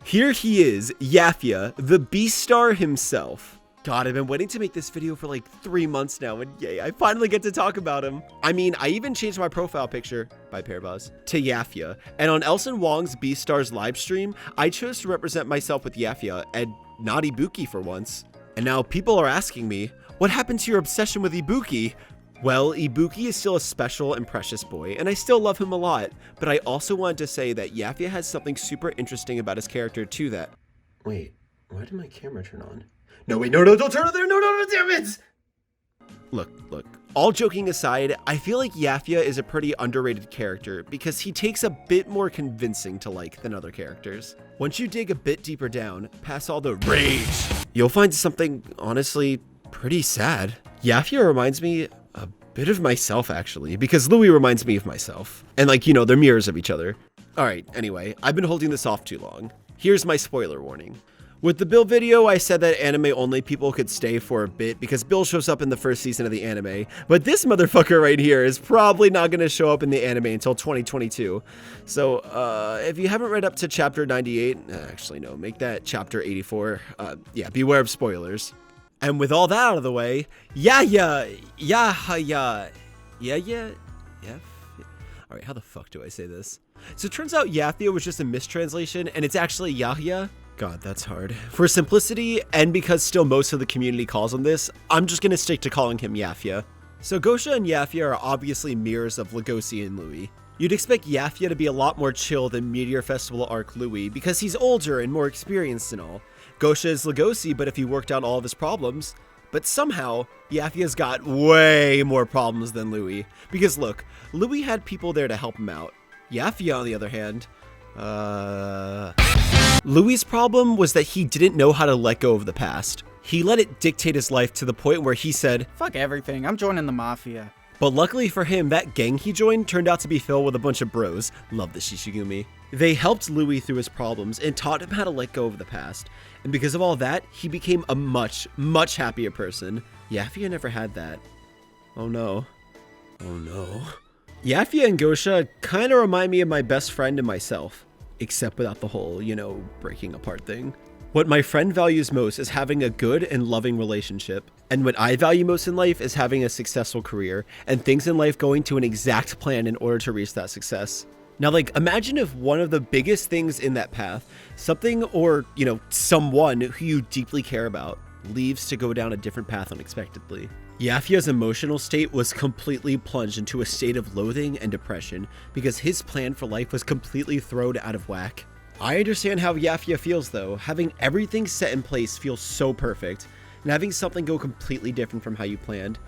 Here he is, Yafya, the Beastar himself. God, I've been waiting to make this video for like 3 months now, and yay, I finally get to talk about him. I mean, I even changed my profile picture, by Parabaz, to Yafya. And on Elson Wong's Beastars livestream, I chose to represent myself with Yafya and not Ibuki for once. And now people are asking me, what happened to your obsession with Ibuki? Well, Ibuki is still a special and precious boy, and I still love him a lot, but I also wanted to say that Yafya has something super interesting about his character too that... Wait, why did my camera turn on? No, wait, no, don't turn it there, no, damn it! Look, all joking aside, I feel like Yafya is a pretty underrated character because he takes a bit more convincing to like than other characters. Once you dig a bit deeper down, past all the rage, you'll find something, honestly, pretty sad. Yafya reminds me a bit of myself, actually, because Louis reminds me of myself. And like, you know, they're mirrors of each other. Alright, anyway, I've been holding this off too long. Here's my spoiler warning. With the Bill video, I said that anime-only people could stay for a bit because Bill shows up in the first season of the anime, but this motherfucker right here is probably not going to show up in the anime until 2022. So, if you haven't read up to chapter 98, actually no, make that chapter 84, yeah, beware of spoilers. And with all that out of the way, Alright, how the fuck do I say this? So it turns out Yafya was just a mistranslation, and it's actually Yahya. God, that's hard. For simplicity, and because still most of the community calls him this, I'm just gonna stick to calling him Yafya. So Gosha and Yafya are obviously mirrors of Legosi and Louis. You'd expect Yafya to be a lot more chill than Meteor Festival arc Louis, because he's older and more experienced and all. Gosha is Legosi, but if he worked out all of his problems. But somehow, Yafya's got way more problems than Louis. Because look, Louis had people there to help him out. Yafya, on the other hand, Louis' problem was that he didn't know how to let go of the past. He let it dictate his life to the point where he said, "Fuck everything, I'm joining the mafia." But luckily for him, that gang he joined turned out to be filled with a bunch of bros. Love the Shishigumi. They helped Louis through his problems and taught him how to let go of the past. And because of all that, he became a much, much happier person. Yafya never had that. Oh no. Oh no. Yafya and Gosha kinda remind me of my best friend and myself. Except without the whole, you know, breaking apart thing. What my friend values most is having a good and loving relationship. And what I value most in life is having a successful career and things in life going to an exact plan in order to reach that success. Now, like, imagine if one of the biggest things in that path, something or, you know, someone who you deeply care about, leaves to go down a different path unexpectedly. Yafya's emotional state was completely plunged into a state of loathing and depression because his plan for life was completely thrown out of whack. I understand how Yafya feels though. Having everything set in place feels so perfect, and having something go completely different from how you planned,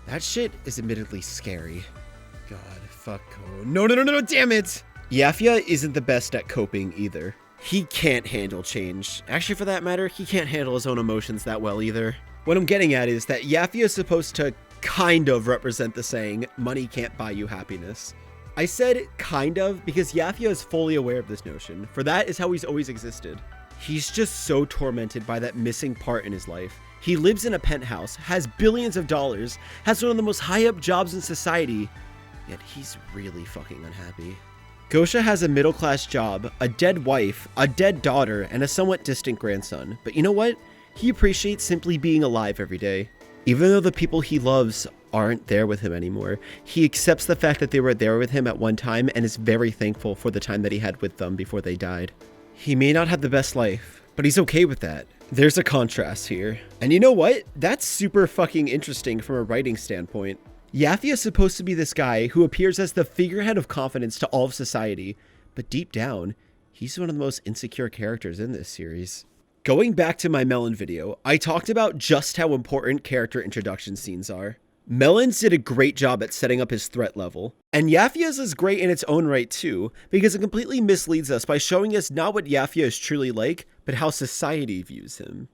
that shit is admittedly scary. God, fuck. No, damn it! Yafya isn't the best at coping either. He can't handle change. Actually, for that matter, he can't handle his own emotions that well either. What I'm getting at is that Yafya is supposed to kind of represent the saying, money can't buy you happiness. I said kind of because Yafya is fully aware of this notion, for that is how he's always existed. He's just so tormented by that missing part in his life. He lives in a penthouse, has billions of dollars, has one of the most high up jobs in society, yet he's really fucking unhappy. Gosha has a middle-class job, a dead wife, a dead daughter, and a somewhat distant grandson, but you know what? He appreciates simply being alive every day. Even though the people he loves aren't there with him anymore, he accepts the fact that they were there with him at one time and is very thankful for the time that he had with them before they died. He may not have the best life, but he's okay with that. There's a contrast here. And you know what? That's super fucking interesting from a writing standpoint. Yafya is supposed to be this guy who appears as the figurehead of confidence to all of society, but deep down, he's one of the most insecure characters in this series. Going back to my Melon video, I talked about just how important character introduction scenes are. Melons did a great job at setting up his threat level, and Yafya's is great in its own right too, because it completely misleads us by showing us not what Yafya is truly like, but how society views him.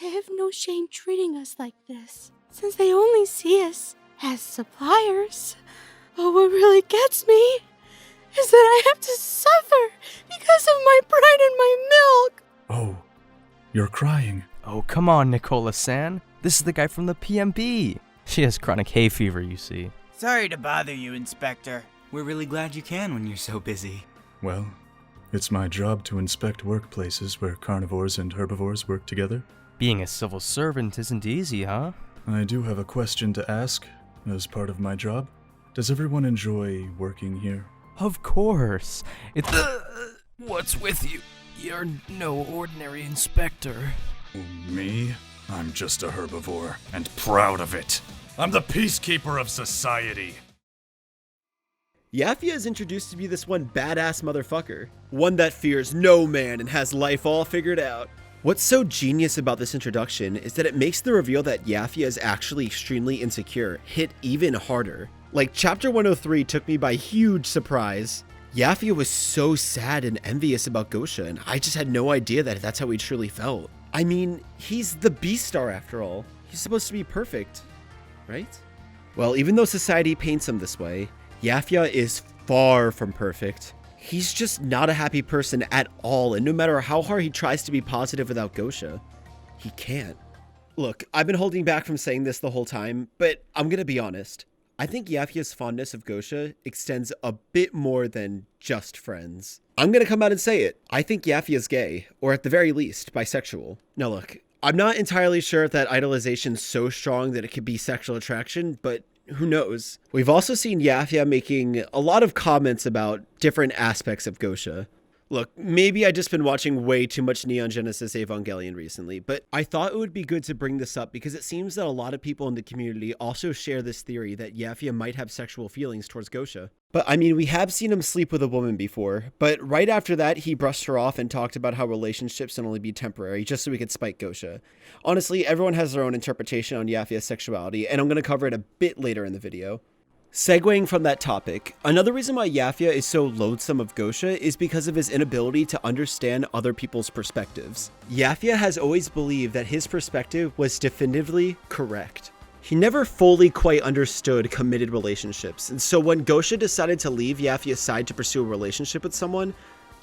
They have no shame treating us like this, since they only see us as suppliers. But what really gets me is that I have to suffer because of my pride and my milk. Oh, you're crying. Oh, come on, Nicola-san. This is the guy from the PMB. She has chronic hay fever, you see. Sorry to bother you, Inspector. We're really glad you can when you're so busy. Well, It's my job to inspect workplaces where carnivores and herbivores work together. Being a civil servant isn't easy, huh? I do have a question to ask as part of my job. Does everyone enjoy working here? Of course. It's... What's with you? You're no ordinary inspector. Me? I'm just a herbivore, and proud of it. I'm the peacekeeper of society. Yafya is introduced to be this one badass motherfucker. One that fears no man and has life all figured out. What's so genius about this introduction is that it makes the reveal that Yafya is actually extremely insecure hit even harder. Like, chapter 103 took me by huge surprise. Yafya was so sad and envious about Gosha, and I just had no idea that that's how he truly felt. I mean, he's the Beastar after all. He's supposed to be perfect, right? Well, even though society paints him this way, Yafya is far from perfect. He's just not a happy person at all, and no matter how hard he tries to be positive without Gosha, he can't. Look, I've been holding back from saying this the whole time, but I'm gonna be honest. I think Yafya's fondness of Gosha extends a bit more than just friends. I'm gonna come out and say it. I think Yafya's gay, or at the very least, bisexual. Now look, I'm not entirely sure if that idolization's so strong that it could be sexual attraction, but who knows? We've also seen Yafya making a lot of comments about different aspects of Gosha. Look, maybe I've just been watching way too much Neon Genesis Evangelion recently, but I thought it would be good to bring this up because it seems that a lot of people in the community also share this theory that Yafya might have sexual feelings towards Gosha. But I mean, we have seen him sleep with a woman before, but right after that, he brushed her off and talked about how relationships can only be temporary just so he could spite Gosha. Honestly, everyone has their own interpretation on Yafya's sexuality, and I'm going to cover it a bit later in the video. Segueing from that topic, another reason why Yafya is so loathsome of Gosha is because of his inability to understand other people's perspectives. Yafya has always believed that his perspective was definitively correct. He never fully quite understood committed relationships, and so when Gosha decided to leave Yafya's side to pursue a relationship with someone,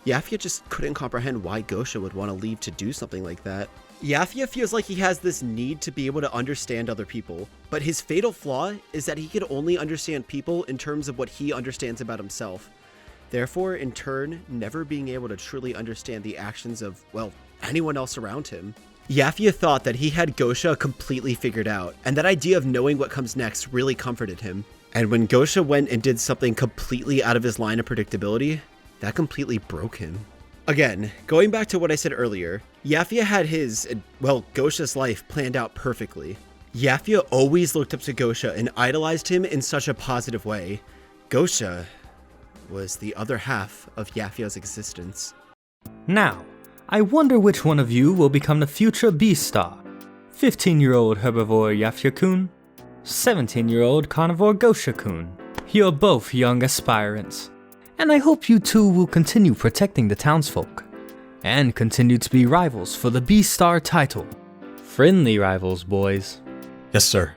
Yafya just couldn't comprehend why Gosha would want to leave to do something like that. Yafya feels like he has this need to be able to understand other people, but his fatal flaw is that he can only understand people in terms of what he understands about himself. Therefore, in turn, never being able to truly understand the actions of, well, anyone else around him. Yafya thought that he had Gosha completely figured out, and that idea of knowing what comes next really comforted him. And when Gosha went and did something completely out of his line of predictability, that completely broke him. Again, going back to what I said earlier, Yafya had his, well, Gosha's life planned out perfectly. Yafya always looked up to Gosha and idolized him in such a positive way. Gosha was the other half of Yafya's existence. Now, I wonder which one of you will become the future Beastar. 15-year-old herbivore Yafya-kun, 17-year-old carnivore Gosha-kun. You're both young aspirants, and I hope you two will continue protecting the townsfolk, and continue to be rivals for the Beastar title. Friendly rivals, boys. Yes, sir.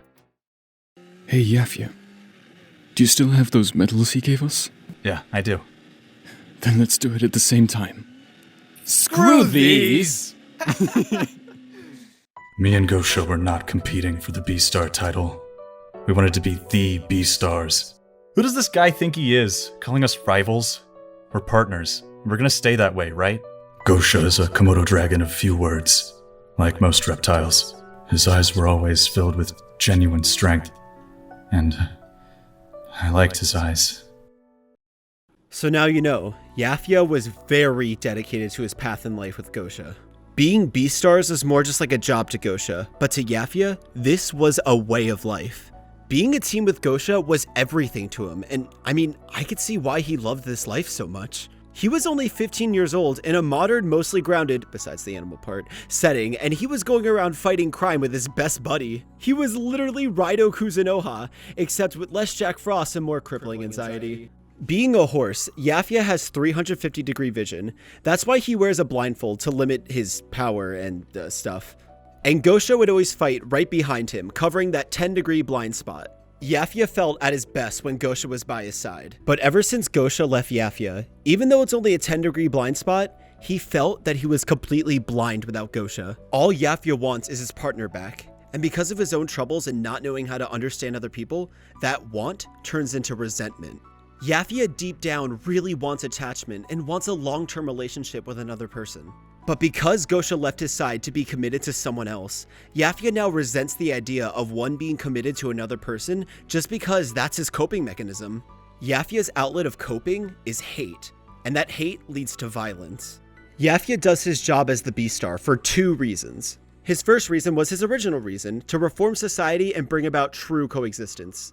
Hey, Yafya. Do you still have those medals he gave us? Yeah, I do. Then let's do it at the same time. Screw these! Me and Gosha were not competing for the Beastar title. We wanted to be the Beastars. Who does this guy think he is? Calling us rivals? We're partners. We're gonna stay that way, right? Gosha is a Komodo dragon of few words. Like most reptiles, his eyes were always filled with genuine strength. And I liked his eyes. So now you know, Yafya was very dedicated to his path in life with Gosha. Being Beastars is more just like a job to Gosha, but to Yafya, this was a way of life. Being a team with Gosha was everything to him, and I mean, I could see why he loved this life so much. He was only 15 years old in a modern, mostly grounded, besides the animal part, setting, and he was going around fighting crime with his best buddy. He was literally Raido Kuzunoha, except with less Jack Frost and more crippling anxiety. Being a horse, Yafya has 350-degree vision. That's why he wears a blindfold to limit his power and stuff. And Gosha would always fight right behind him, covering that 10-degree blind spot. Yafya felt at his best when Gosha was by his side. But ever since Gosha left Yafya, even though it's only a 10-degree blind spot, he felt that he was completely blind without Gosha. All Yafya wants is his partner back. And because of his own troubles and not knowing how to understand other people, that want turns into resentment. Yafya deep down really wants attachment and wants a long-term relationship with another person. But because Gosha left his side to be committed to someone else, Yafya now resents the idea of one being committed to another person just because that's his coping mechanism. Yafya's outlet of coping is hate, and that hate leads to violence. Yafya does his job as the Beastar for 2 reasons. His first reason was his original reason, to reform society and bring about true coexistence,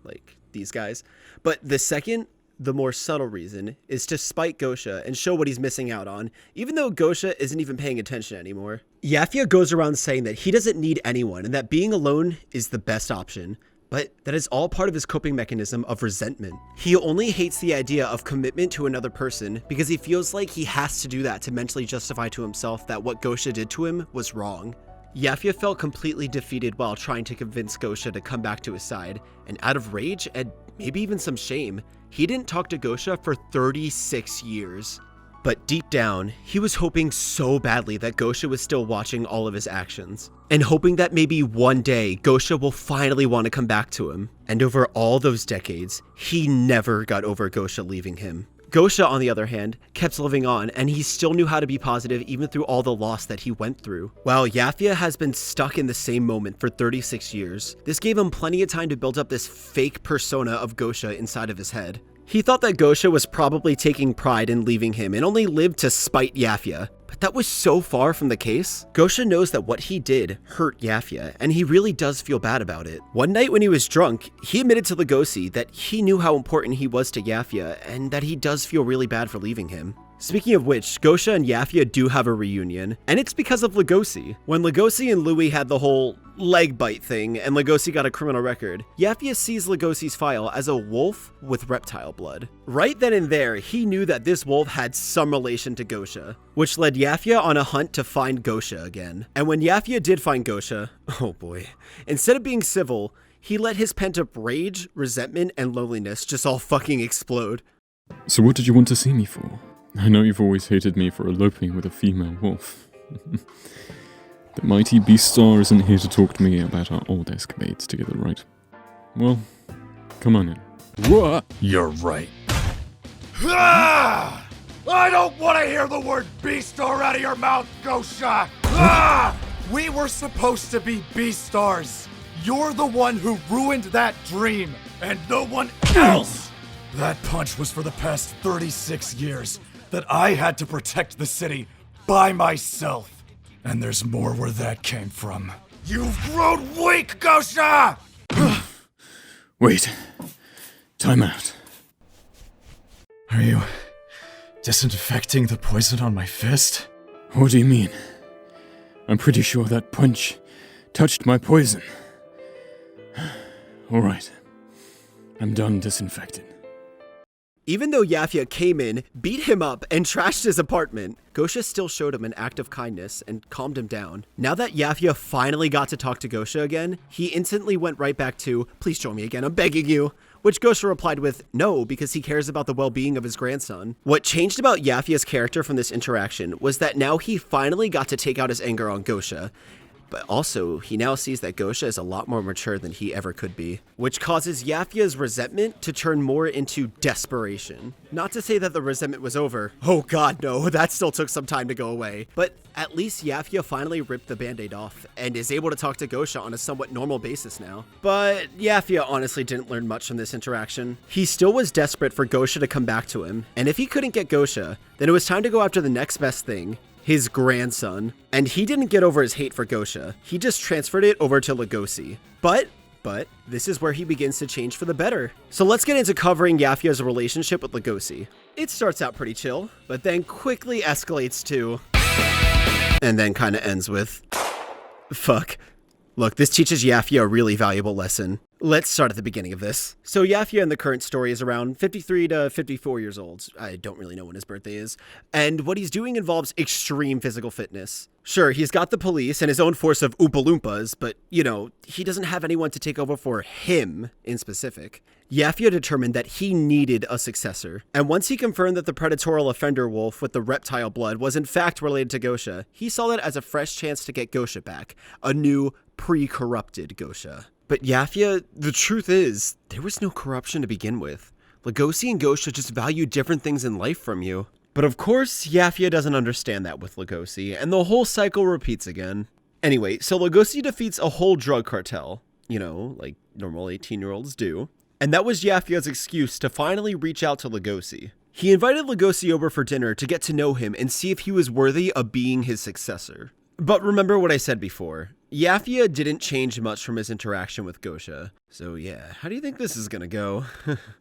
like these guys. But the second, the more subtle reason, is to spite Gosha and show what he's missing out on, even though Gosha isn't even paying attention anymore. Yafya goes around saying that he doesn't need anyone and that being alone is the best option, but that is all part of his coping mechanism of resentment. He only hates the idea of commitment to another person because he feels like he has to do that to mentally justify to himself that what Gosha did to him was wrong. Yafya felt completely defeated while trying to convince Gosha to come back to his side, and out of rage and maybe even some shame, he didn't talk to Gosha for 36 years. But deep down, he was hoping so badly that Gosha was still watching all of his actions, and hoping that maybe one day Gosha will finally want to come back to him. And over all those decades, he never got over Gosha leaving him. Gosha, on the other hand, kept living on, and he still knew how to be positive even through all the loss that he went through. While Yafya has been stuck in the same moment for 36 years, this gave him plenty of time to build up this fake persona of Gosha inside of his head. He thought that Gosha was probably taking pride in leaving him and only lived to spite Yafya, but that was so far from the case. Gosha knows that what he did hurt Yafya, and he really does feel bad about it. One night when he was drunk, he admitted to Legosi that he knew how important he was to Yafya and that he does feel really bad for leaving him. Speaking of which, Gosha and Yafya do have a reunion, and it's because of Legosi. When Legosi and Louis had the whole leg bite thing and Legosi got a criminal record, Yafya sees Legosi's file as a wolf with reptile blood. Right then and there, he knew that this wolf had some relation to Gosha, which led Yafya on a hunt to find Gosha again. And when Yafya did find Gosha, oh boy, instead of being civil, he let his pent-up rage, resentment, and loneliness just all fucking explode. So what did you want to see me for? I know you've always hated me for eloping with a female wolf. The mighty Beastar isn't here to talk to me about our old escapades together, right? Well, come on in. What? You're right. Ah! I don't want to hear the word Beastar out of your mouth, Gosha! Ah! We were supposed to be Beastars. You're the one who ruined that dream, and no one else! That punch was for the past 36 years that I had to protect the city by myself. And there's more where that came from. You've grown weak, Gosha! Wait. Time out. Are you disinfecting the poison on my fist? What do you mean? I'm pretty sure that punch touched my poison. Alright. I'm done disinfecting. Even though Yafya came in, beat him up, and trashed his apartment, Gosha still showed him an act of kindness and calmed him down. Now that Yafya finally got to talk to Gosha again, he instantly went right back to, "Please join me again, I'm begging you," which Gosha replied with, "No, because he cares about the well-being of his grandson." What changed about Yafya's character from this interaction was that now he finally got to take out his anger on Gosha. But also, he now sees that Gosha is a lot more mature than he ever could be, which causes Yafya's resentment to turn more into desperation. Not to say that the resentment was over. Oh god, no, that still took some time to go away. But at least Yafya finally ripped the band-aid off and is able to talk to Gosha on a somewhat normal basis now. But Yafya honestly didn't learn much from this interaction. He still was desperate for Gosha to come back to him, and if he couldn't get Gosha, then it was time to go after the next best thing. His grandson. And he didn't get over his hate for Gosha. He just transferred it over to Legosi. But this is where he begins to change for the better. So let's get into covering Yafya's relationship with Legosi. It starts out pretty chill, but then quickly escalates to... and then kind of ends with... fuck. Look, this teaches Yafya a really valuable lesson. Let's start at the beginning of this. So Yafya in the current story is around 53 to 54 years old. I don't really know when his birthday is. And what he's doing involves extreme physical fitness. Sure, he's got the police and his own force of Oompa Loompas, but, he doesn't have anyone to take over for him in specific. Yafya determined that he needed a successor. And once he confirmed that the predatorial offender wolf with the reptile blood was in fact related to Gosha, he saw that as a fresh chance to get Gosha back. A new, pre-corrupted Gosha. But Yafya, the truth is, there was no corruption to begin with. Legosi and Gosha just value different things in life from you. But of course, Yafya doesn't understand that with Legosi, and the whole cycle repeats again. Anyway, so Legosi defeats a whole drug cartel, like normal 18-year-olds do. And that was Yafya's excuse to finally reach out to Legosi. He invited Legosi over for dinner to get to know him and see if he was worthy of being his successor. But remember what I said before, Yafya didn't change much from his interaction with Gosha. So yeah, how do you think this is gonna go?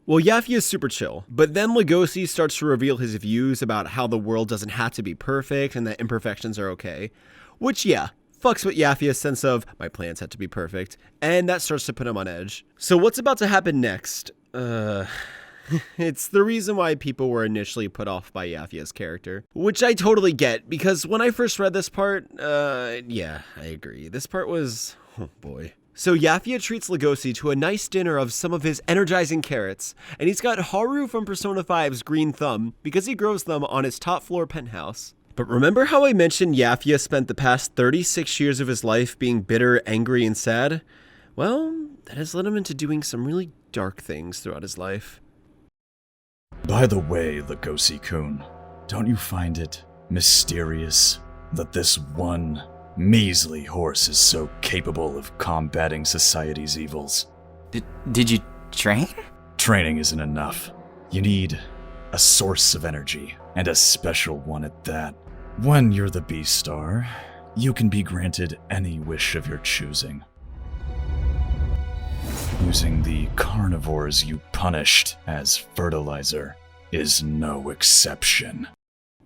Well, Yafya is super chill, but then Legosi starts to reveal his views about how the world doesn't have to be perfect and that imperfections are okay. Which, yeah, fucks with Yafya's sense of, my plans had to be perfect, and that starts to put him on edge. So what's about to happen next? It's the reason why people were initially put off by Yafya's character, which I totally get, because when I first read this part, yeah, I agree. This part was, oh boy. So Yafya treats Legosi to a nice dinner of some of his energizing carrots, and he's got Haru from Persona 5's green thumb because he grows them on his top floor penthouse. But remember how I mentioned Yafya spent the past 36 years of his life being bitter, angry, and sad? Well, that has led him into doing some really dark things throughout his life. By the way, Legosi-kun, don't you find it mysterious that this one measly horse is so capable of combating society's evils? Did you train? Training isn't enough. You need a source of energy, and a special one at that. When you're the Beastar, you can be granted any wish of your choosing. Using the carnivores you punished as Fertilizer is no exception.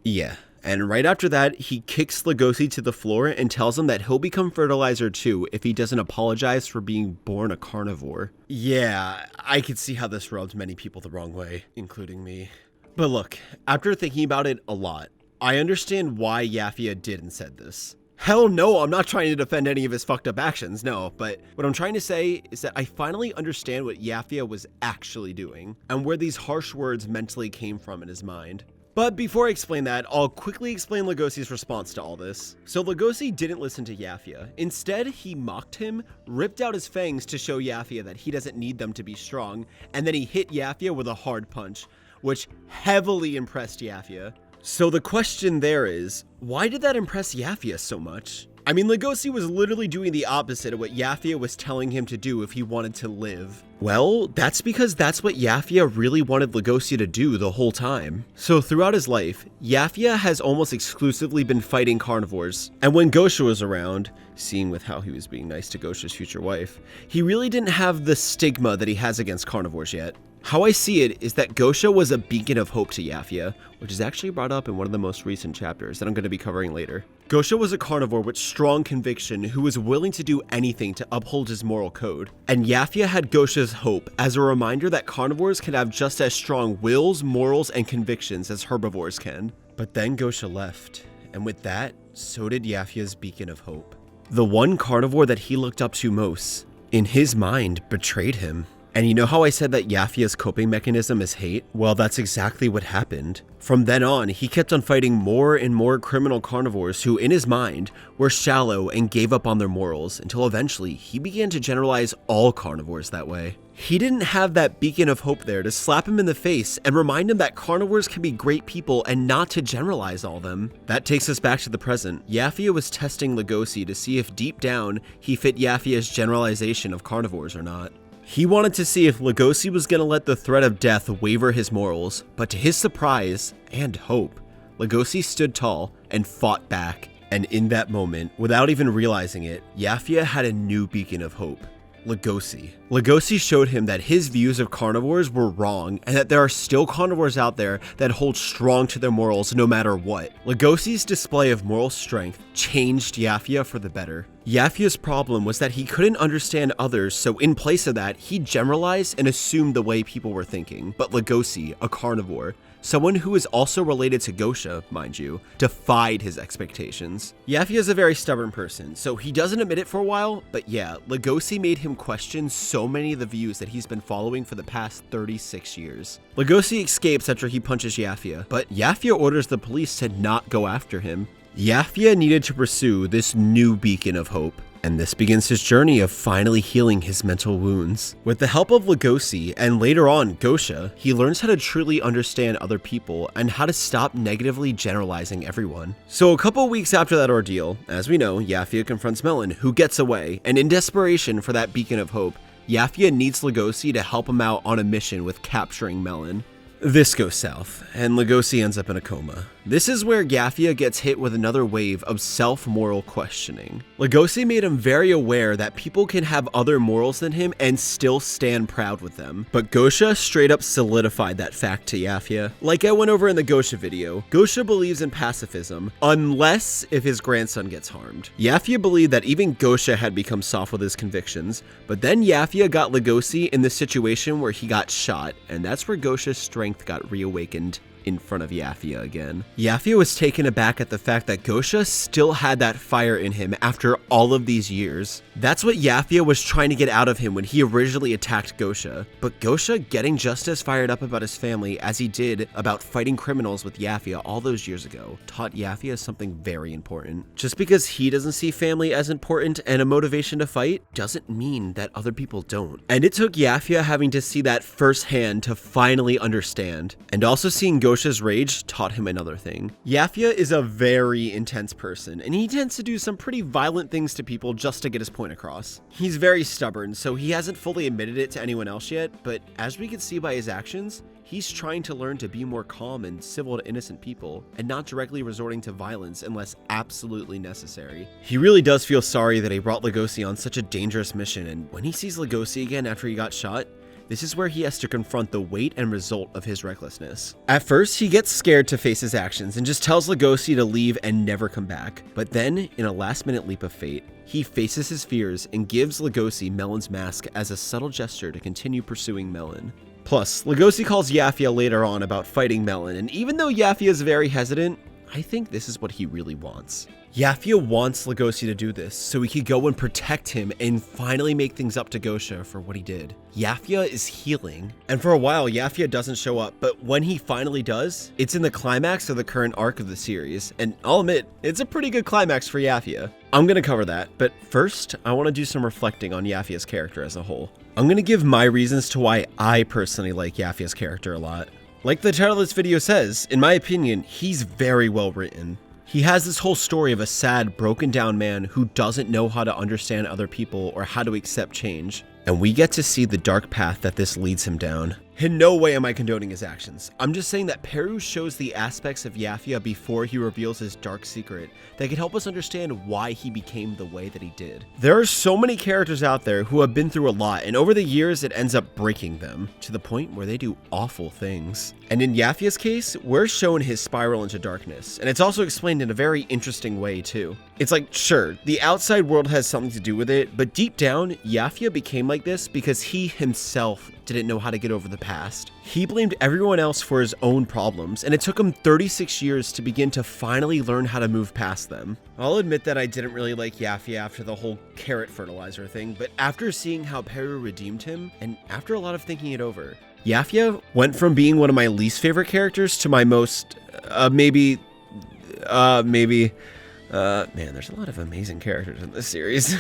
Yeah, and right after that, he kicks Legosi to the floor and tells him that he'll become Fertilizer too if he doesn't apologize for being born a carnivore. Yeah, I could see how this rubbed many people the wrong way, including me. But look, after thinking about it a lot, I understand why Yafya did and said this. Hell no, I'm not trying to defend any of his fucked up actions, no, but what I'm trying to say is that I finally understand what Yafya was actually doing, and where these harsh words mentally came from in his mind. But before I explain that, I'll quickly explain Legosi's response to all this. So Legosi didn't listen to Yafya. Instead, he mocked him, ripped out his fangs to show Yafya that he doesn't need them to be strong, and then he hit Yafya with a hard punch, which heavily impressed Yafya. So the question there is, why did that impress Yafya so much? I mean, Legosi was literally doing the opposite of what Yafya was telling him to do if he wanted to live. Well, that's because that's what Yafya really wanted Legosi to do the whole time. So throughout his life, Yafya has almost exclusively been fighting carnivores. And when Gosha was around, seeing with how he was being nice to Gosha's future wife, he really didn't have the stigma that he has against carnivores yet. How I see it is that Gosha was a beacon of hope to Yafya, which is actually brought up in one of the most recent chapters that I'm going to be covering later. Gosha was a carnivore with strong conviction who was willing to do anything to uphold his moral code. And Yafya had Gosha's hope as a reminder that carnivores can have just as strong wills, morals, and convictions as herbivores can. But then Gosha left, and with that, so did Yafya's beacon of hope. The one carnivore that he looked up to most, in his mind, betrayed him. And you know how I said that Yafya's coping mechanism is hate? Well, that's exactly what happened. From then on, he kept on fighting more and more criminal carnivores who, in his mind, were shallow and gave up on their morals, until eventually he began to generalize all carnivores that way. He didn't have that beacon of hope there to slap him in the face and remind him that carnivores can be great people and not to generalize all them. That takes us back to the present. Yafya was testing Legosi to see if deep down he fit Yafya's generalization of carnivores or not. He wanted to see if Legosi was going to let the threat of death waver his morals, but to his surprise and hope, Legosi stood tall and fought back. And in that moment, without even realizing it, Yafya had a new beacon of hope. Legosi. Legosi showed him that his views of carnivores were wrong and that there are still carnivores out there that hold strong to their morals no matter what. Legosi's display of moral strength changed Yafya for the better. Yafya's problem was that he couldn't understand others, so in place of that, he generalized and assumed the way people were thinking. But Legosi, a carnivore, someone who is also related to Gosha, mind you, defied his expectations. Yafya is a very stubborn person, so he doesn't admit it for a while, but yeah, Legosi made him question so many of the views that he's been following for the past 36 years. Legosi escapes after he punches Yafya, but Yafya orders the police to not go after him. Yafya needed to pursue this new beacon of hope. And this begins his journey of finally healing his mental wounds. With the help of Legosi and later on Gosha, he learns how to truly understand other people and how to stop negatively generalizing everyone. So a couple weeks after that ordeal, as we know, Yafya confronts Melon, who gets away, and in desperation for that beacon of hope, Yafya needs Legosi to help him out on a mission with capturing Melon. This goes south, and Legosi ends up in a coma. This is where Yafya gets hit with another wave of self-moral questioning. Legosi made him very aware that people can have other morals than him and still stand proud with them, but Gosha straight up solidified that fact to Yafya. Like I went over in the Gosha video, Gosha believes in pacifism, unless if his grandson gets harmed. Yafya believed that even Gosha had become soft with his convictions, but then Yafya got Legosi in the situation where he got shot, and that's where Gosha's strength got reawakened in front of Yafya again. Yafya was taken aback at the fact that Gosha still had that fire in him after all of these years. That's what Yafya was trying to get out of him when he originally attacked Gosha. But Gosha getting just as fired up about his family as he did about fighting criminals with Yafya all those years ago taught Yafya something very important. Just because he doesn't see family as important and a motivation to fight doesn't mean that other people don't. And it took Yafya having to see that firsthand to finally understand. And also seeing Gosha's rage taught him another thing. Yafya is a very intense person, and he tends to do some pretty violent things to people just to get his point across. He's very stubborn, so he hasn't fully admitted it to anyone else yet, but as we can see by his actions, he's trying to learn to be more calm and civil to innocent people, and not directly resorting to violence unless absolutely necessary. He really does feel sorry that he brought Legosi on such a dangerous mission, and when he sees Legosi again after he got shot, this is where he has to confront the weight and result of his recklessness. At first, he gets scared to face his actions and just tells Legosi to leave and never come back. But then, in a last-minute leap of fate, he faces his fears and gives Legosi Melon's mask as a subtle gesture to continue pursuing Melon. Plus, Legosi calls Yafya later on about fighting Melon, and even though Yafya is very hesitant, I think this is what he really wants. Yafya wants Legosi to do this so he could go and protect him and finally make things up to Gosha for what he did. Yafya is healing, and for a while Yafya doesn't show up, but when he finally does, it's in the climax of the current arc of the series, and I'll admit, it's a pretty good climax for Yafya. I'm gonna cover that, but first, I want to do some reflecting on Yafya's character as a whole. I'm gonna give my reasons to why I personally like Yafya's character a lot. Like the title of this video says, in my opinion, he's very well written. He has this whole story of a sad, broken down man who doesn't know how to understand other people or how to accept change. And we get to see the dark path that this leads him down. In no way am I condoning his actions. I'm just saying that Paru shows the aspects of Yafya before he reveals his dark secret that can help us understand why he became the way that he did. There are so many characters out there who have been through a lot, and over the years it ends up breaking them to the point where they do awful things. And in Yafya's case, we're shown his spiral into darkness, and it's also explained in a very interesting way too. It's like, sure, the outside world has something to do with it, but deep down, Yafya became like this because he himself didn't know how to get over the past. He blamed everyone else for his own problems, and it took him 36 years to begin to finally learn how to move past them. I'll admit that I didn't really like Yafya after the whole carrot fertilizer thing, but after seeing how Paru redeemed him, and after a lot of thinking it over, Yafya went from being one of my least favorite characters to my most, man, there's a lot of amazing characters in this series.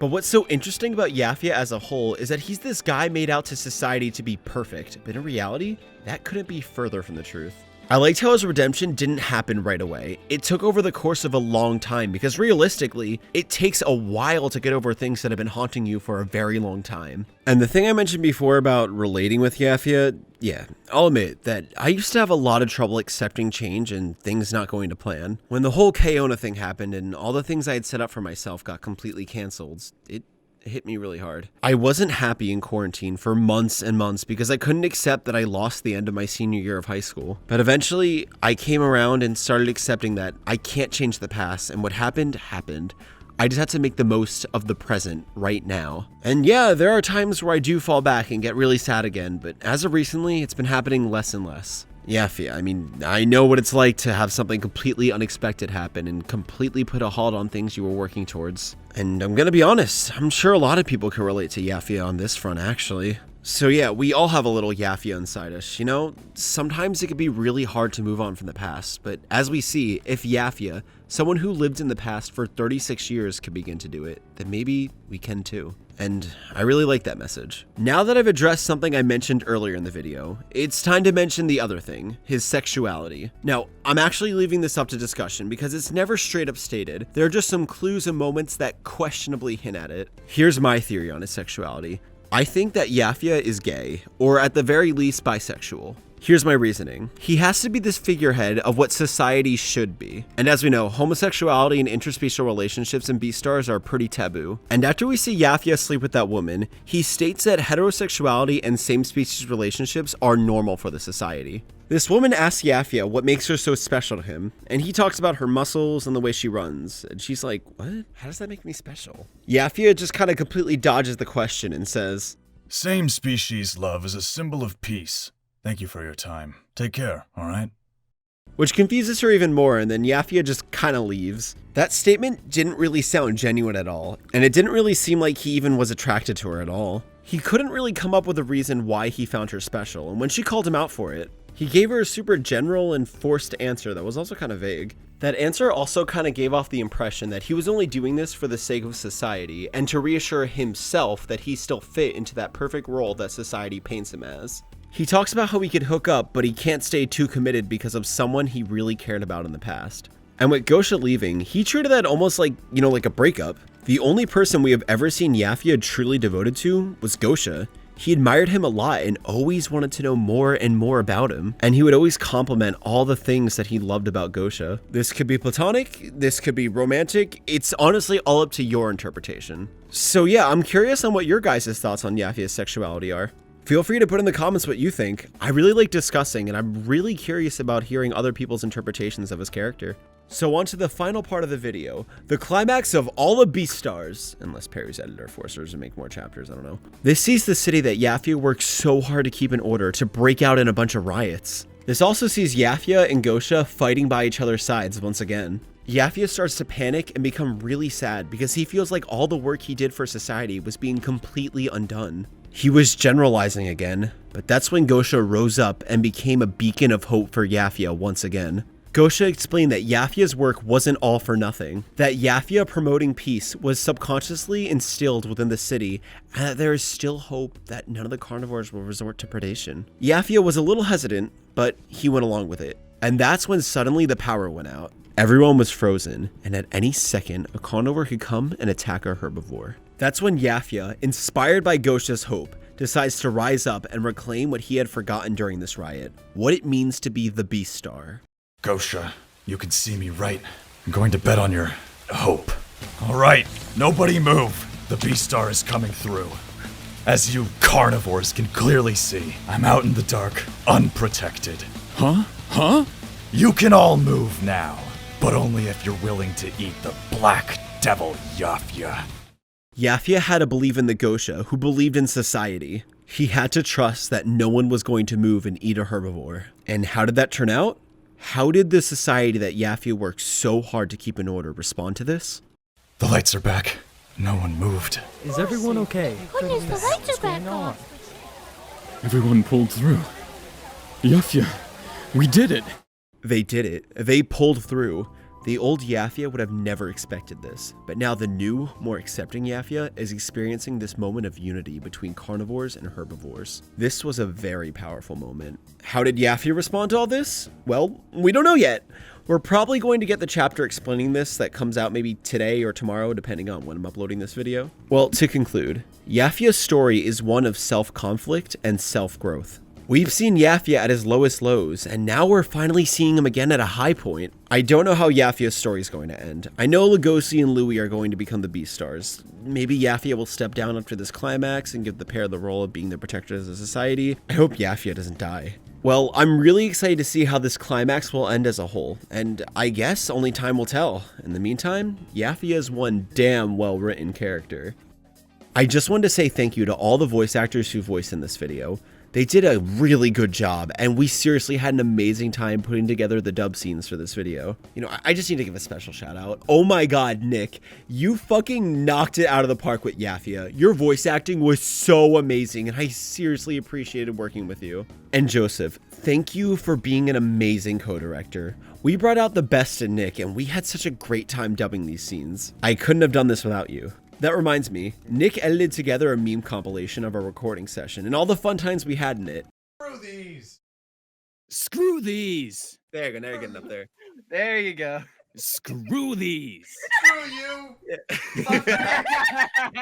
But what's so interesting about Yafya as a whole is that he's this guy made out to society to be perfect, but in reality, that couldn't be further from the truth. I liked how his redemption didn't happen right away. It took over the course of a long time because realistically, it takes a while to get over things that have been haunting you for a very long time. And the thing I mentioned before about relating with Yafya, yeah, I'll admit that I used to have a lot of trouble accepting change and things not going to plan. When the whole Keona thing happened and all the things I had set up for myself got completely canceled, it hit me really hard. I wasn't happy in quarantine for months and months because I couldn't accept that I lost the end of my senior year of high school. But eventually, I came around and started accepting that I can't change the past, and what happened, happened. I just had to make the most of the present right now. And yeah, there are times where I do fall back and get really sad again, but as of recently, it's been happening less and less. Yafya, I mean, I know what it's like to have something completely unexpected happen and completely put a halt on things you were working towards. And I'm gonna be honest, I'm sure a lot of people can relate to Yafya on this front, actually. So yeah, we all have a little Yafya inside us, you know? Sometimes it can be really hard to move on from the past, but as we see, if Yafya, someone who lived in the past for 36 years, could begin to do it, then maybe we can too. And I really like that message. Now that I've addressed something I mentioned earlier in the video, it's time to mention the other thing, his sexuality. Now, I'm actually leaving this up to discussion because it's never straight up stated. There are just some clues and moments that questionably hint at it. Here's my theory on his sexuality. I think that Yafya is gay, or at the very least bisexual. Here's my reasoning. He has to be this figurehead of what society should be. And as we know, homosexuality and interspecial relationships in Beastars are pretty taboo. And after we see Yafya sleep with that woman, he states that heterosexuality and same-species relationships are normal for the society. This woman asks Yafya what makes her so special to him, and he talks about her muscles and the way she runs, and she's like, what? How does that make me special? Yafya just kind of completely dodges the question and says, Same species love is a symbol of peace. Thank you for your time. Take care, alright? Which confuses her even more, and then Yafya just kind of leaves. That statement didn't really sound genuine at all, and it didn't really seem like he even was attracted to her at all. He couldn't really come up with a reason why he found her special, and when she called him out for it, he gave her a super general and forced answer that was also kind of vague. That answer also kind of gave off the impression that he was only doing this for the sake of society and to reassure himself that he still fit into that perfect role that society paints him as. He talks about how he could hook up, but he can't stay too committed because of someone he really cared about in the past. And with Gosha leaving, he treated that almost like, like a breakup. The only person we have ever seen Yafya truly devoted to was Gosha. He admired him a lot and always wanted to know more and more about him, and he would always compliment all the things that he loved about Gosha. This could be platonic, this could be romantic, it's honestly all up to your interpretation. So yeah, I'm curious on what your guys' thoughts on Yafya's sexuality are. Feel free to put in the comments what you think. I really like discussing, and I'm really curious about hearing other people's interpretations of his character. So on to the final part of the video, the climax of all the Beastars, unless Perry's editor forced her to make more chapters, I don't know. This sees the city that Yafya worked so hard to keep in order to break out in a bunch of riots. This also sees Yafya and Gosha fighting by each other's sides once again. Yafya starts to panic and become really sad because he feels like all the work he did for society was being completely undone. He was generalizing again, but that's when Gosha rose up and became a beacon of hope for Yafya once again. Gosha explained that Yafya's work wasn't all for nothing, that Yafya promoting peace was subconsciously instilled within the city, and that there is still hope that none of the carnivores will resort to predation. Yafya was a little hesitant, but he went along with it. And that's when suddenly the power went out. Everyone was frozen, and at any second, a carnivore could come and attack a herbivore. That's when Yafya, inspired by Gosha's hope, decides to rise up and reclaim what he had forgotten during this riot, what it means to be the Beastar. Gosha, you can see me, right? I'm going to bet on your hope. Alright, nobody move. The Beastar is coming through. As you carnivores can clearly see, I'm out in the dark, unprotected. Huh? You can all move now, but only if you're willing to eat the Black Devil Yafya. Yafya had to believe in the Gosha, who believed in society. He had to trust that no one was going to move and eat a herbivore. And how did that turn out? How did the society that Yafya worked so hard to keep in order respond to this? The lights are back. No one moved. Is everyone okay? Goodness, the lights are back on. Everyone pulled through. Yafya, we did it! They did it. They pulled through. The old Yafya would have never expected this, but now the new, more accepting Yafya is experiencing this moment of unity between carnivores and herbivores. This was a very powerful moment. How did Yafya respond to all this? Well, we don't know yet. We're probably going to get the chapter explaining this that comes out maybe today or tomorrow, depending on when I'm uploading this video. Well, to conclude, Yafya's story is one of self-conflict and self-growth. We've seen Yafya at his lowest lows, and now we're finally seeing him again at a high point. I don't know how Yafya's story is going to end. I know Legosi and Louis are going to become the Beastars. Maybe Yafya will step down after this climax and give the pair the role of being the protectors of society. I hope Yafya doesn't die. Well, I'm really excited to see how this climax will end as a whole, and I guess only time will tell. In the meantime, Yafya is one damn well-written character. I just wanted to say thank you to all the voice actors who voiced in this video. They did a really good job, and we seriously had an amazing time putting together the dub scenes for this video. You know, I just need to give a special shout out. Oh my god, Nick, you fucking knocked it out of the park with Yafya. Your voice acting was so amazing, and I seriously appreciated working with you. And Joseph, thank you for being an amazing co-director. We brought out the best in Nick, and we had such a great time dubbing these scenes. I couldn't have done this without you. That reminds me, Nick edited together a meme compilation of our recording session and all the fun times we had in it. Screw these. Screw these. There you go, now you're getting up there. There you go. Screw these. Screw you.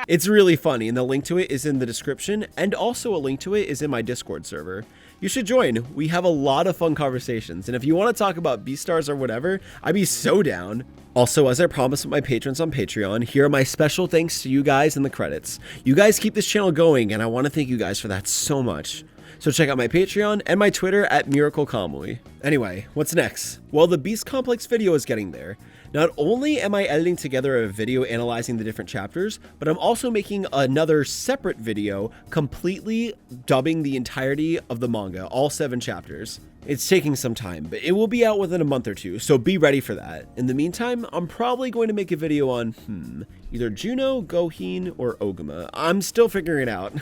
It's really funny, and the link to it is in the description, and also a link to it is in my Discord server. You should join. We have a lot of fun conversations, and if you want to talk about Beastars or whatever, I'd be so down. Also, as I promised with my patrons on Patreon, here are my special thanks to you guys in the credits. You guys keep this channel going, and I want to thank you guys for that so much. So check out my Patreon and my Twitter at Miracle Kamui. Anyway, what's next? Well, the Beast Complex video is getting there. Not only am I editing together a video analyzing the different chapters, but I'm also making another separate video completely dubbing the entirety of the manga, all 7 chapters. It's taking some time, but it will be out within a month or 2, so be ready for that. In the meantime, I'm probably going to make a video on, either Juno, Gohin, or Oguma. I'm still figuring it out.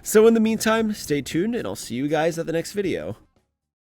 So in the meantime, stay tuned, and I'll see you guys at the next video.